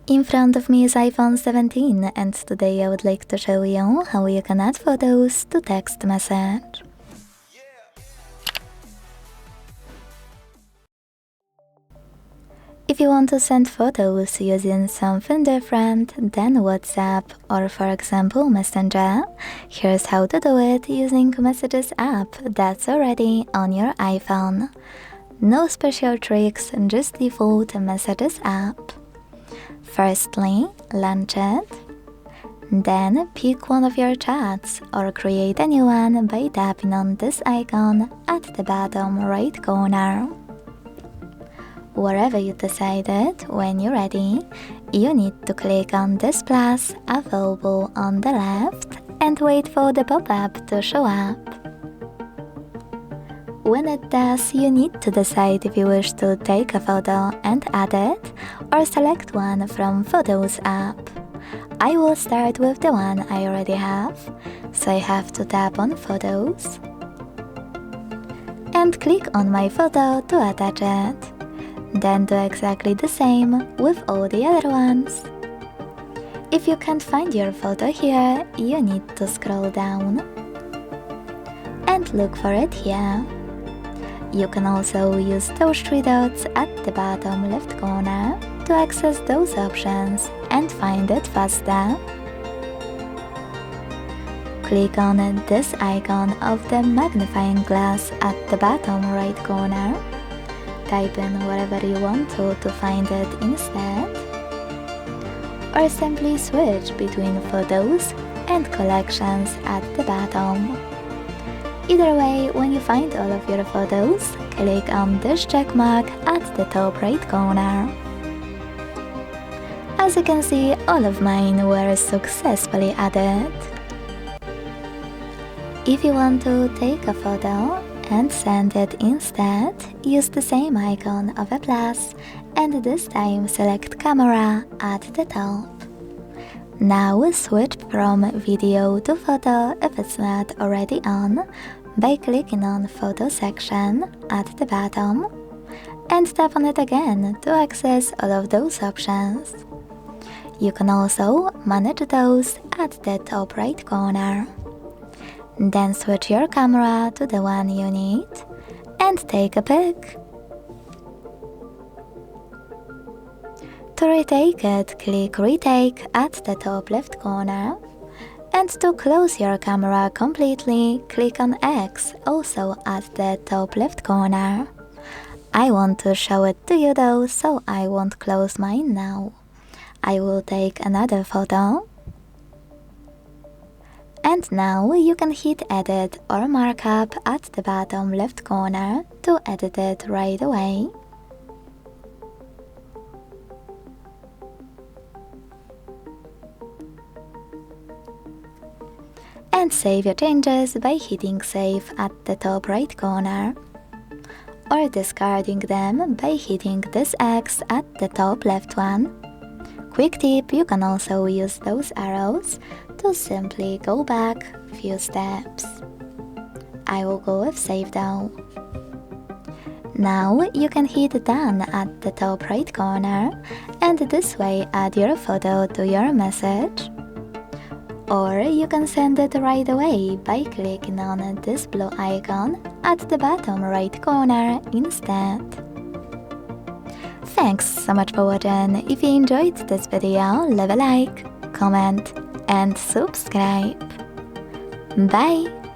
In front of me is iPhone 17 and today I would like to show you how you can add photos to text message. If you want to send photos using something different than WhatsApp or for example Messenger, here's how to do it using Messages app that's already on your iPhone. No special tricks, just default Messages app. Firstly, launch it. Then pick one of your chats or create a new one by tapping on this icon at the bottom right corner. Wherever you decided, when you're ready, you need to click on this plus available on the left and wait for the pop-up to show up. When it does, you need to decide if you wish to take a photo and add it, or select one from Photos app. I will start with the one I already have, so I have to tap on Photos and click on my photo to attach it. Then do exactly the same with all the other ones. If you can't find your photo here, you need to scroll down and look for it here. You can also use those three dots at the bottom left corner to access those options and find it faster. Click on this icon of the magnifying glass at the bottom right corner. Type in whatever you want to find it instead. Or simply switch between photos and collections at the bottom. Either way, when you find all of your photos, click on this check mark at the top right corner. As you can see, all of mine were successfully added. If you want to take a photo and send it instead, use the same icon of a plus and this time select camera at the top. Now switch from video to photo if it's not already on by clicking on photo section at the bottom and tap on it again to access all of those options. You can also manage those at the top right corner. Then switch your camera to the one you need and take a pic. To retake it, click Retake at the top left corner. And to close your camera completely, click on X, also at the top left corner. I want to show it to you though, so I won't close mine now. I will take another photo. And now you can hit Edit or Markup at the bottom left corner to edit it right away. And save your changes by hitting Save at the top right corner. Or discarding them by hitting this X at the top left one. Quick tip, you can also use those arrows to simply go back a few steps. I will go with Save though. Now you can hit Done at the top right corner and this way add your photo to your message. Or you can send it right away by clicking on this blue icon at the bottom right corner instead. Thanks so much for watching. If you enjoyed this video, leave a like, comment and subscribe. Bye!